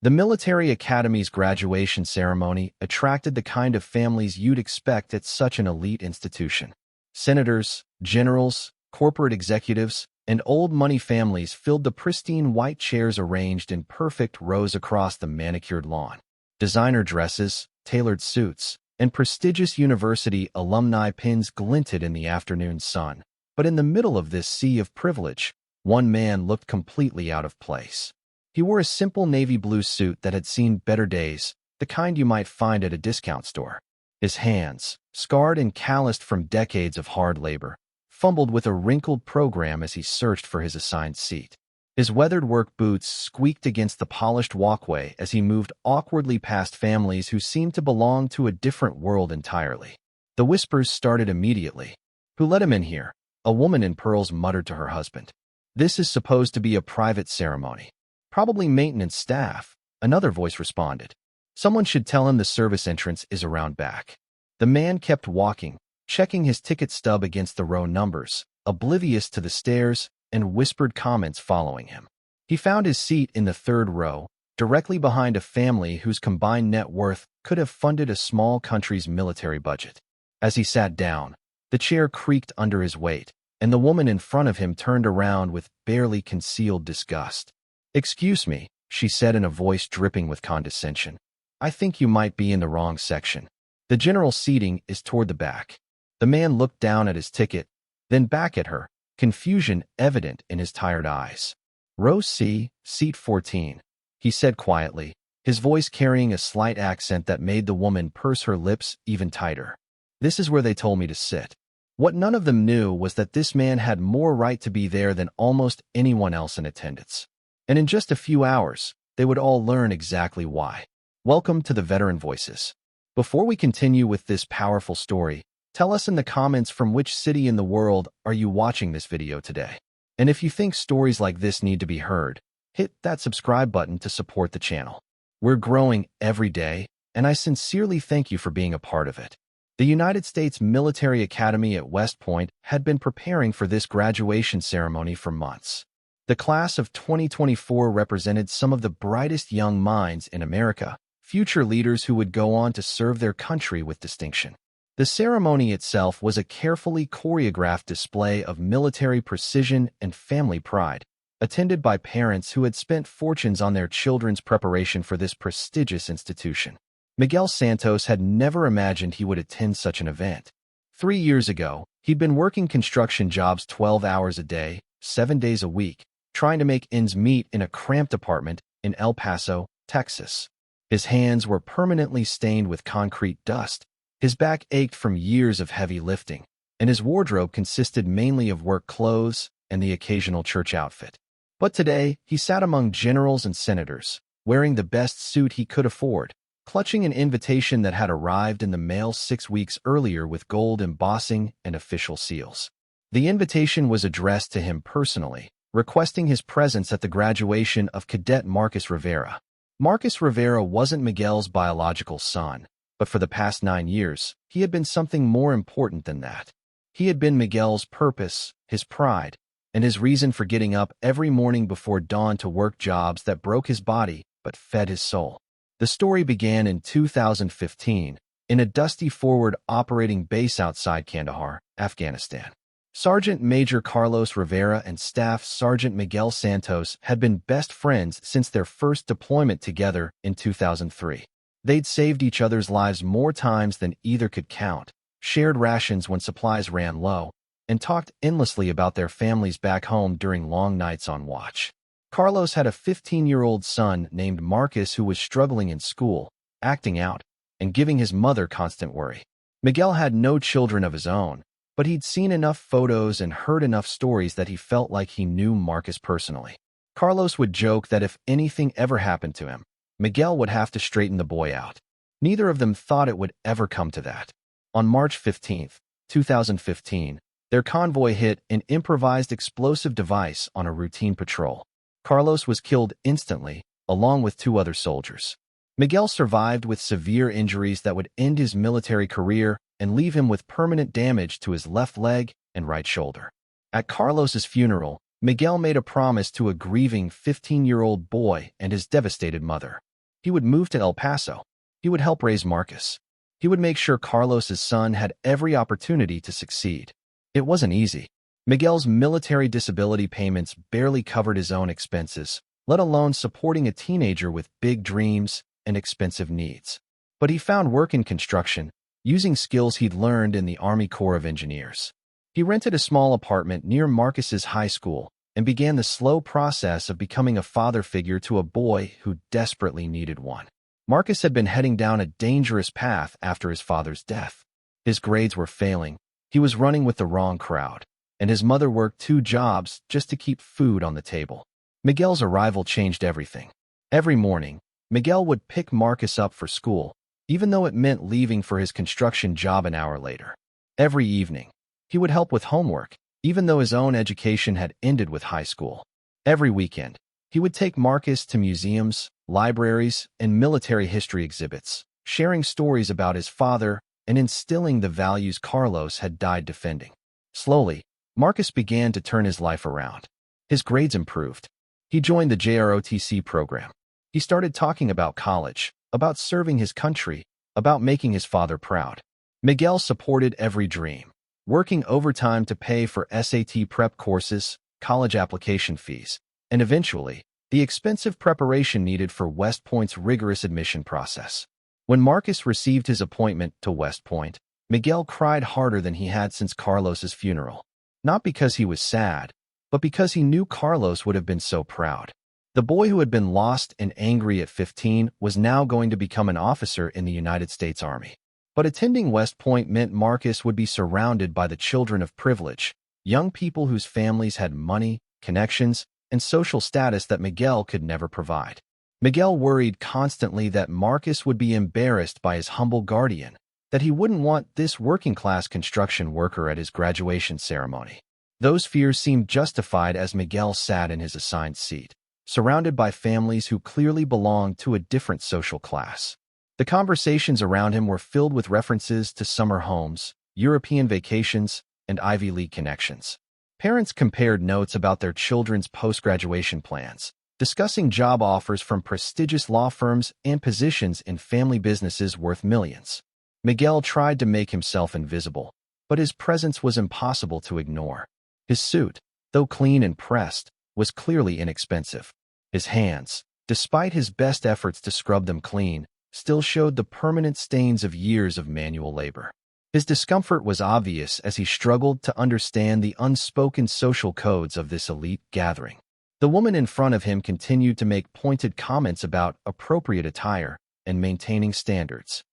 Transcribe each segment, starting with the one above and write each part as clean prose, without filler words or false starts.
The military academy's graduation ceremony attracted the kind of families you'd expect at such an elite institution. Senators, generals, corporate executives, and old money families filled the pristine white chairs arranged in perfect rows across the manicured lawn. Designer dresses, tailored suits, and prestigious university alumni pins glinted in the afternoon sun. But in the middle of this sea of privilege, one man looked completely out of place. He wore a simple navy blue suit that had seen better days, the kind you might find at a discount store. His hands, scarred and calloused from decades of hard labor, fumbled with a wrinkled program as he searched for his assigned seat. His weathered work boots squeaked against the polished walkway as he moved awkwardly past families who seemed to belong to a different world entirely. The whispers started immediately. "Who let him in here?" a woman in pearls muttered to her husband. "This is supposed to be a private ceremony." "Probably maintenance staff," another voice responded. "Someone should tell him the service entrance is around back." The man kept walking, checking his ticket stub against the row numbers, oblivious to the stares and whispered comments following him. He found his seat in the third row, directly behind a family whose combined net worth could have funded a small country's military budget. As he sat down, the chair creaked under his weight, and the woman in front of him turned around with barely concealed disgust. "Excuse me," she said in a voice dripping with condescension. "I think you might be in the wrong section. The general seating is toward the back." The man looked down at his ticket, then back at her, confusion evident in his tired eyes. "Row C, seat 14, he said quietly, his voice carrying a slight accent that made the woman purse her lips even tighter. "This is where they told me to sit." What none of them knew was that this man had more right to be there than almost anyone else in attendance. And in just a few hours, they would all learn exactly why. Welcome to the Veteran Voices. Before we continue with this powerful story, tell us in the comments from which city in the world are you watching this video today. And if you think stories like this need to be heard, hit that subscribe button to support the channel. We're growing every day, and I sincerely thank you for being a part of it. The United States Military Academy at West Point had been preparing for this graduation ceremony for months. The class of 2024 represented some of the brightest young minds in America, future leaders who would go on to serve their country with distinction. The ceremony itself was a carefully choreographed display of military precision and family pride, attended by parents who had spent fortunes on their children's preparation for this prestigious institution. Miguel Santos had never imagined he would attend such an event. 3 years ago, he'd been working construction jobs 12 hours a day, 7 days a week, trying to make ends meet in a cramped apartment in El Paso, Texas. His hands were permanently stained with concrete dust. His back ached from years of heavy lifting, and his wardrobe consisted mainly of work clothes and the occasional church outfit. But today, he sat among generals and senators, wearing the best suit he could afford, clutching an invitation that had arrived in the mail 6 weeks earlier with gold embossing and official seals. The invitation was addressed to him personally, requesting his presence at the graduation of Cadet Marcus Rivera. Marcus Rivera wasn't Miguel's biological son, but for the past 9 years, he had been something more important than that. He had been Miguel's purpose, his pride, and his reason for getting up every morning before dawn to work jobs that broke his body but fed his soul. The story began in 2015, in a dusty forward operating base outside Kandahar, Afghanistan. Sergeant Major Carlos Rivera and Staff Sergeant Miguel Santos had been best friends since their first deployment together in 2003. They'd saved each other's lives more times than either could count, shared rations when supplies ran low, and talked endlessly about their families back home during long nights on watch. Carlos had a 15-year-old son named Marcus who was struggling in school, acting out, and giving his mother constant worry. Miguel had no children of his own, but he'd seen enough photos and heard enough stories that he felt like he knew Marcus personally. Carlos would joke that if anything ever happened to him, Miguel would have to straighten the boy out. Neither of them thought it would ever come to that. On March 15, 2015, their convoy hit an improvised explosive device on a routine patrol. Carlos was killed instantly, along with 2 other soldiers. Miguel survived with severe injuries that would end his military career and leave him with permanent damage to his left leg and right shoulder. At Carlos's funeral, Miguel made a promise to a grieving 15-year-old boy and his devastated mother. He would move to El Paso. He would help raise Marcus. He would make sure Carlos's son had every opportunity to succeed. It wasn't easy. Miguel's military disability payments barely covered his own expenses, let alone supporting a teenager with big dreams and expensive needs. But he found work in construction, using skills he'd learned in the Army Corps of Engineers. He rented a small apartment near Marcus's high school and began the slow process of becoming a father figure to a boy who desperately needed one. Marcus had been heading down a dangerous path after his father's death. His grades were failing, he was running with the wrong crowd, and his mother worked 2 jobs just to keep food on the table. Miguel's arrival changed everything. Every morning, Miguel would pick Marcus up for school, even though it meant leaving for his construction job an hour later. Every evening, he would help with homework, even though his own education had ended with high school. Every weekend, he would take Marcus to museums, libraries, and military history exhibits, sharing stories about his father and instilling the values Carlos had died defending. Slowly, Marcus began to turn his life around. His grades improved. He joined the JROTC program. He started talking about college, about serving his country, about making his father proud. Miguel supported every dream, working overtime to pay for SAT prep courses, college application fees, and eventually, the expensive preparation needed for West Point's rigorous admission process. When Marcus received his appointment to West Point, Miguel cried harder than he had since Carlos's funeral. Not because he was sad, but because he knew Carlos would have been so proud. The boy who had been lost and angry at 15 was now going to become an officer in the United States Army. But attending West Point meant Marcus would be surrounded by the children of privilege, young people whose families had money, connections, and social status that Miguel could never provide. Miguel worried constantly that Marcus would be embarrassed by his humble guardian, that he wouldn't want this working-class construction worker at his graduation ceremony. Those fears seemed justified as Miguel sat in his assigned seat, surrounded by families who clearly belonged to a different social class. The conversations around him were filled with references to summer homes, European vacations, and Ivy League connections. Parents compared notes about their children's post-graduation plans, discussing job offers from prestigious law firms and positions in family businesses worth millions. Miguel tried to make himself invisible, but his presence was impossible to ignore. His suit, though clean and pressed, was clearly inexpensive. His hands, despite his best efforts to scrub them clean, still showed the permanent stains of years of manual labor. His discomfort was obvious as he struggled to understand the unspoken social codes of this elite gathering. The woman in front of him continued to make pointed comments about appropriate attire and maintaining standards.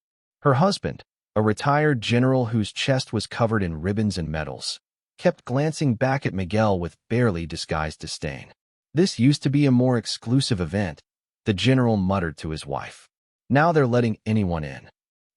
Her husband, a retired general whose chest was covered in ribbons and medals, kept glancing back at Miguel with barely disguised disdain. "This used to be a more exclusive event," the general muttered to his wife. "Now they're letting anyone in."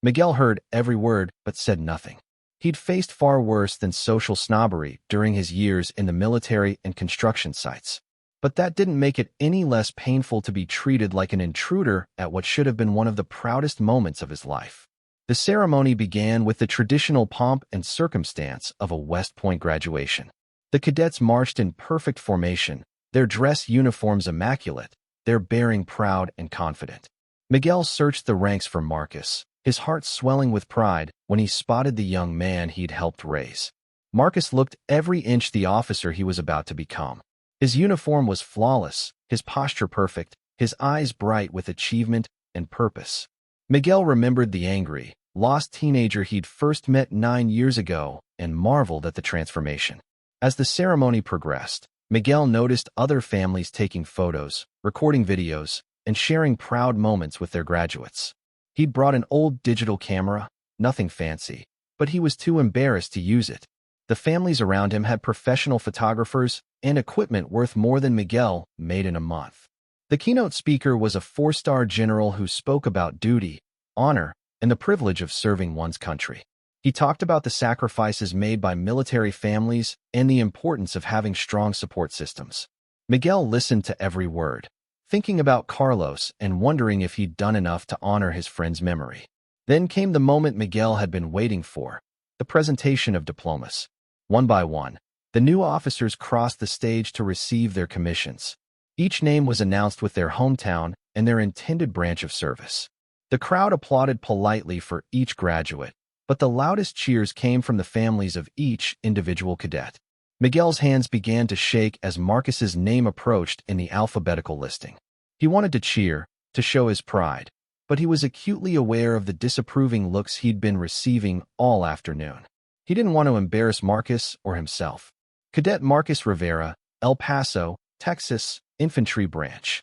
Miguel heard every word but said nothing. He'd faced far worse than social snobbery during his years in the military and construction sites. But that didn't make it any less painful to be treated like an intruder at what should have been one of the proudest moments of his life. The ceremony began with the traditional pomp and circumstance of a West Point graduation. The cadets marched in perfect formation, their dress uniforms immaculate, their bearing proud and confident. Miguel searched the ranks for Marcus, his heart swelling with pride when he spotted the young man he'd helped raise. Marcus looked every inch the officer he was about to become. His uniform was flawless, his posture perfect, his eyes bright with achievement and purpose. Miguel remembered the angry, lost teenager he'd first met 9 years ago and marveled at the transformation. As the ceremony progressed, Miguel noticed other families taking photos, recording videos, and sharing proud moments with their graduates. He'd brought an old digital camera, nothing fancy, but he was too embarrassed to use it. The families around him had professional photographers and equipment worth more than Miguel made in a month. The keynote speaker was a 4-star general who spoke about duty, honor, and the privilege of serving one's country. He talked about the sacrifices made by military families and the importance of having strong support systems. Miguel listened to every word, thinking about Carlos and wondering if he'd done enough to honor his friend's memory. Then came the moment Miguel had been waiting for, the presentation of diplomas. One by one, The new officers crossed the stage to receive their commissions. Each name was announced with their hometown and their intended branch of service. The crowd applauded politely for each graduate, but the loudest cheers came from the families of each individual cadet. Miguel's hands began to shake as Marcus's name approached in the alphabetical listing. He wanted to cheer, to show his pride, but he was acutely aware of the disapproving looks he'd been receiving all afternoon. He didn't want to embarrass Marcus or himself. Cadet Marcus Rivera, El Paso, Texas, Infantry Branch.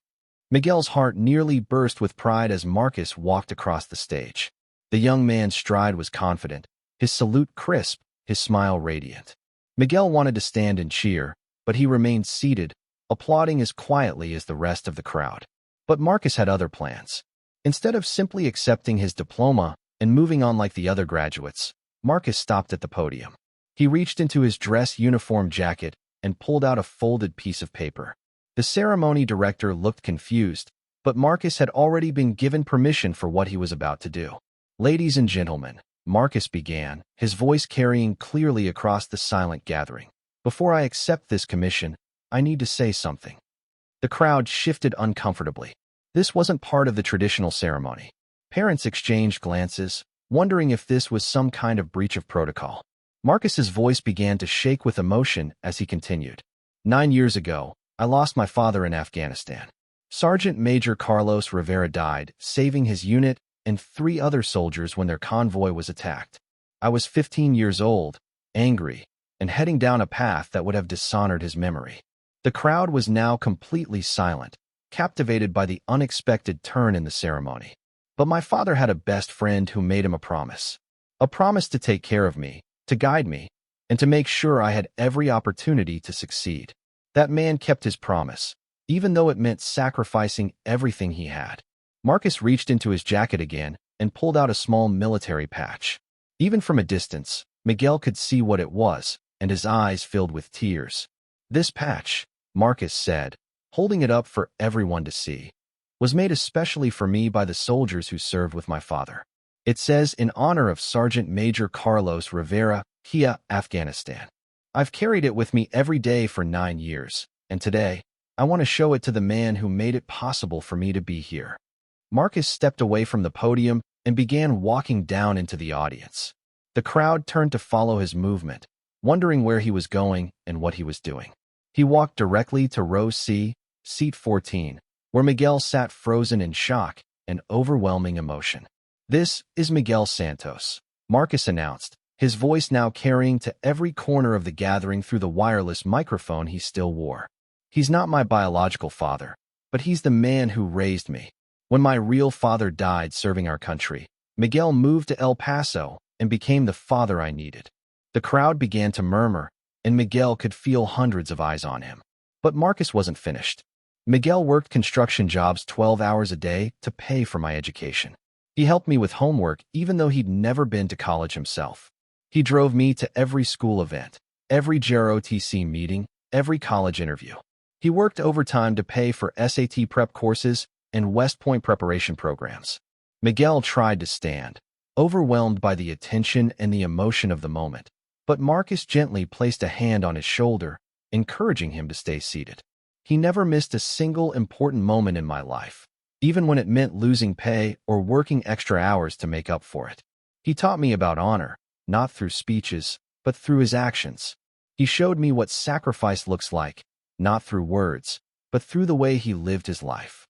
Miguel's heart nearly burst with pride as Marcus walked across the stage. The young man's stride was confident, his salute crisp, his smile radiant. Miguel wanted to stand and cheer, but he remained seated, applauding as quietly as the rest of the crowd. But Marcus had other plans. Instead of simply accepting his diploma and moving on like the other graduates, Marcus stopped at the podium. He reached into his dress uniform jacket and pulled out a folded piece of paper. The ceremony director looked confused, but Marcus had already been given permission for what he was about to do. "Ladies and gentlemen," Marcus began, his voice carrying clearly across the silent gathering. "Before I accept this commission, I need to say something." The crowd shifted uncomfortably. This wasn't part of the traditional ceremony. Parents exchanged glances, wondering if this was some kind of breach of protocol. Marcus's voice began to shake with emotion as he continued. 9 years ago, I lost my father in Afghanistan. Sergeant Major Carlos Rivera died, saving his unit and 3 other soldiers when their convoy was attacked. I was 15 years old, angry, and heading down a path that would have dishonored his memory. The crowd was now completely silent, captivated by the unexpected turn in the ceremony. But my father had a best friend who made him a promise. A promise to take care of me, to guide me, and to make sure I had every opportunity to succeed. That man kept his promise, even though it meant sacrificing everything he had. Marcus reached into his jacket again and pulled out a small military patch. Even from a distance, Miguel could see what it was, and his eyes filled with tears. "This patch," Marcus said, holding it up for everyone to see, "was made especially for me by the soldiers who served with my father. It says in honor of Sergeant Major Carlos Rivera, Kia, Afghanistan. I've carried it with me every day for 9 years, and today, I want to show it to the man who made it possible for me to be here." Marcus stepped away from the podium and began walking down into the audience. The crowd turned to follow his movement, wondering where he was going and what he was doing. He walked directly to row C, seat 14, where Miguel sat frozen in shock and overwhelming emotion. "This is Miguel Santos," Marcus announced, his voice now carrying to every corner of the gathering through the wireless microphone he still wore. "He's not my biological father, but he's the man who raised me. When my real father died serving our country, Miguel moved to El Paso and became the father I needed." The crowd began to murmur, and Miguel could feel hundreds of eyes on him. But Marcus wasn't finished. "Miguel worked construction jobs 12 hours a day to pay for my education. He helped me with homework even though he'd never been to college himself. He drove me to every school event, every JROTC meeting, every college interview. He worked overtime to pay for SAT prep courses and West Point preparation programs." Miguel tried to stand, overwhelmed by the attention and the emotion of the moment, but Marcus gently placed a hand on his shoulder, encouraging him to stay seated. "He never missed a single important moment in my life, even when it meant losing pay or working extra hours to make up for it. He taught me about honor, not through speeches, but through his actions. He showed me what sacrifice looks like, not through words, but through the way he lived his life."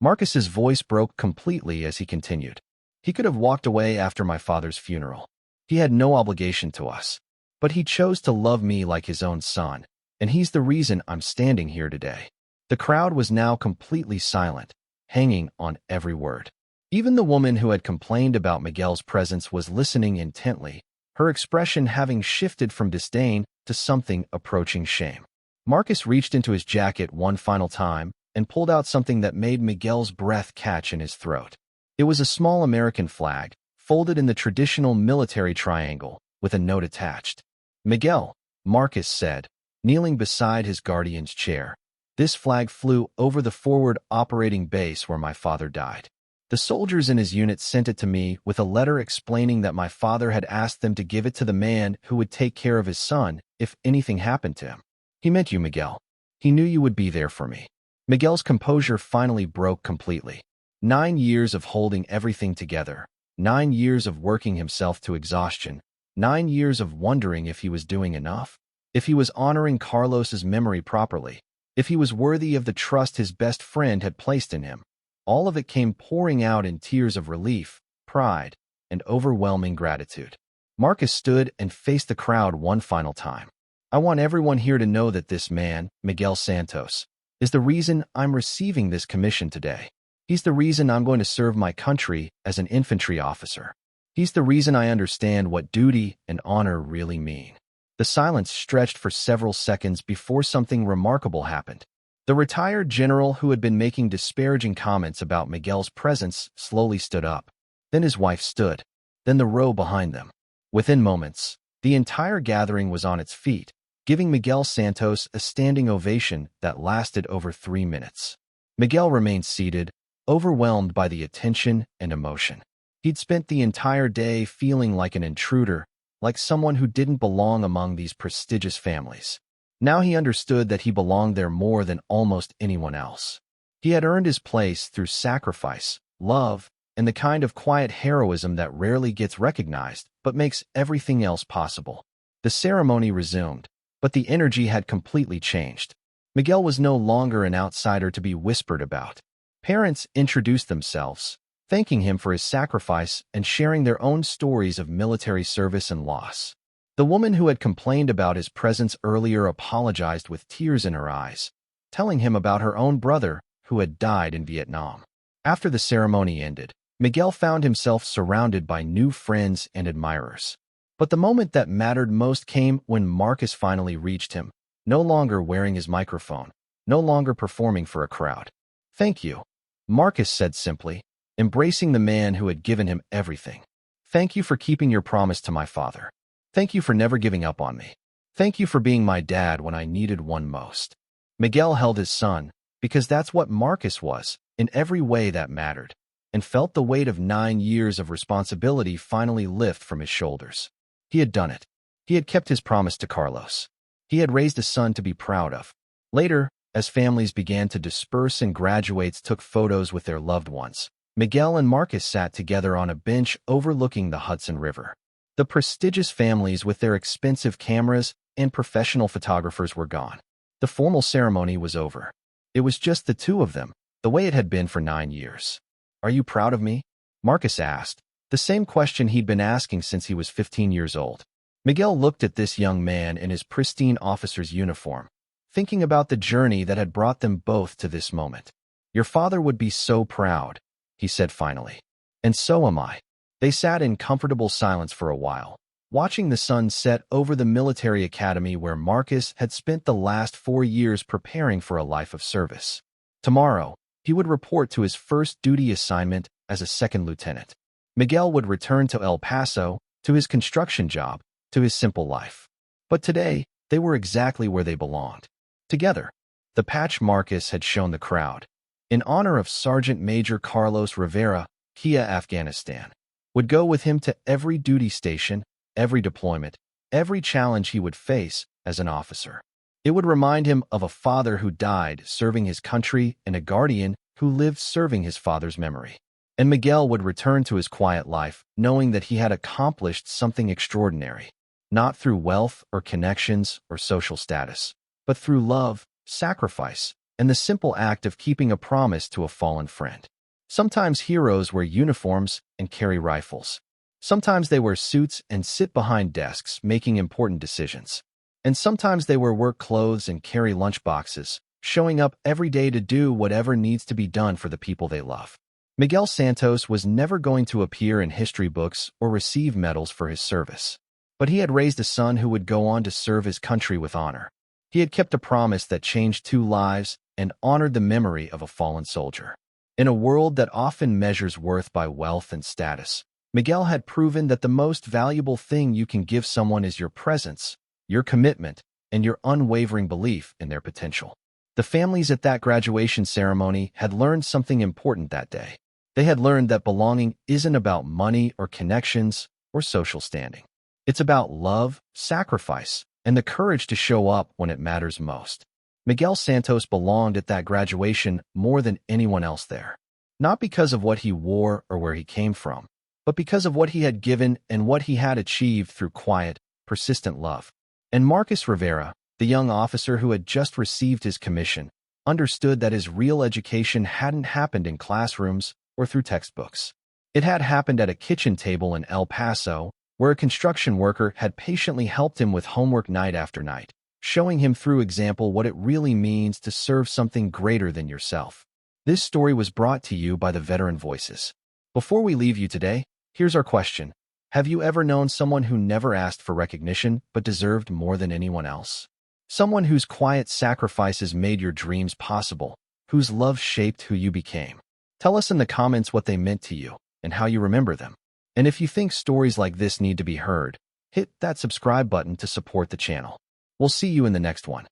Marcus's voice broke completely as he continued. "He could have walked away after my father's funeral. He had no obligation to us, but he chose to love me like his own son, and he's the reason I'm standing here today." The crowd was now completely silent, hanging on every word. Even the woman who had complained about Miguel's presence was listening intently, her expression having shifted from disdain to something approaching shame. Marcus reached into his jacket one final time and pulled out something that made Miguel's breath catch in his throat. It was a small American flag, folded in the traditional military triangle, with a note attached. "Miguel," Marcus said, kneeling beside his guardian's chair, "this flag flew over the forward operating base where my father died. The soldiers in his unit sent it to me with a letter explaining that my father had asked them to give it to the man who would take care of his son if anything happened to him. He meant you, Miguel. He knew you would be there for me. Miguel's composure finally broke completely. 9 years of holding everything together, 9 years of working himself to exhaustion, 9 years of wondering if he was doing enough, if he was honoring Carlos's memory properly, if he was worthy of the trust his best friend had placed in him. All of it came pouring out in tears of relief, pride, and overwhelming gratitude. Marcus stood and faced the crowd one final time. I want everyone here to know that this man, Miguel Santos, is the reason I'm receiving this commission today. He's the reason I'm going to serve my country as an infantry officer. He's the reason I understand what duty and honor really mean. The silence stretched for several seconds before something remarkable happened. The retired general who had been making disparaging comments about Miguel's presence slowly stood up. Then his wife stood. Then the row behind them. Within moments, the entire gathering was on its feet, giving Miguel Santos a standing ovation that lasted over 3 minutes. Miguel remained seated, overwhelmed by the attention and emotion. He'd spent the entire day feeling like an intruder, like someone who didn't belong among these prestigious families. Now he understood that he belonged there more than almost anyone else. He had earned his place through sacrifice, love, and the kind of quiet heroism that rarely gets recognized but makes everything else possible. The ceremony resumed, but the energy had completely changed. Miguel was no longer an outsider to be whispered about. Parents introduced themselves, thanking him for his sacrifice and sharing their own stories of military service and loss. The woman who had complained about his presence earlier apologized with tears in her eyes, telling him about her own brother who had died in Vietnam. After the ceremony ended, Miguel found himself surrounded by new friends and admirers. But the moment that mattered most came when Marcus finally reached him, no longer wearing his microphone, no longer performing for a crowd. "Thank you," Marcus said simply, embracing the man who had given him everything. "Thank you for keeping your promise to my father. Thank you for never giving up on me. Thank you for being my dad when I needed one most." Miguel held his son, because that's what Marcus was, in every way that mattered, and felt the weight of 9 years of responsibility finally lift from his shoulders. He had done it. He had kept his promise to Carlos. He had raised a son to be proud of. Later, as families began to disperse and graduates took photos with their loved ones, Miguel and Marcus sat together on a bench overlooking the Hudson River. The prestigious families with their expensive cameras and professional photographers were gone. The formal ceremony was over. It was just the two of them, the way it had been for 9 years. "Are you proud of me?" Marcus asked, the same question he'd been asking since he was 15 years old. Miguel looked at this young man in his pristine officer's uniform, thinking about the journey that had brought them both to this moment. "Your father would be so proud," he said finally. "And so am I." They sat in comfortable silence for a while, watching the sun set over the military academy where Marcus had spent the last 4 years preparing for a life of service. Tomorrow, he would report to his first duty assignment as a second lieutenant. Miguel would return to El Paso, to his construction job, to his simple life. But today, they were exactly where they belonged. Together. The patch Marcus had shown the crowd, in honor of Sergeant Major Carlos Rivera, Kia, Afghanistan, would go with him to every duty station, every deployment, every challenge he would face as an officer. It would remind him of a father who died serving his country and a guardian who lived serving his father's memory. And Miguel would return to his quiet life, knowing that he had accomplished something extraordinary, not through wealth or connections or social status, but through love, sacrifice, and the simple act of keeping a promise to a fallen friend. Sometimes heroes wear uniforms and carry rifles. Sometimes they wear suits and sit behind desks making important decisions. And sometimes they wear work clothes and carry lunchboxes, showing up every day to do whatever needs to be done for the people they love. Miguel Santos was never going to appear in history books or receive medals for his service. But he had raised a son who would go on to serve his country with honor. He had kept a promise that changed 2 lives and honored the memory of a fallen soldier. In a world that often measures worth by wealth and status, Miguel had proven that the most valuable thing you can give someone is your presence, your commitment, and your unwavering belief in their potential. The families at that graduation ceremony had learned something important that day. They had learned that belonging isn't about money or connections or social standing. It's about love, sacrifice, and the courage to show up when it matters most. Miguel Santos belonged at that graduation more than anyone else there. Not because of what he wore or where he came from, but because of what he had given and what he had achieved through quiet, persistent love. And Marcus Rivera, the young officer who had just received his commission, understood that his real education hadn't happened in classrooms or through textbooks. It had happened at a kitchen table in El Paso, where a construction worker had patiently helped him with homework night after night, showing him through example what it really means to serve something greater than yourself. This story was brought to you by the Veteran Voices. Before we leave you today, here's our question. Have you ever known someone who never asked for recognition but deserved more than anyone else? Someone whose quiet sacrifices made your dreams possible, whose love shaped who you became. Tell us in the comments what they meant to you and how you remember them. And if you think stories like this need to be heard, hit that subscribe button to support the channel. We'll see you in the next one.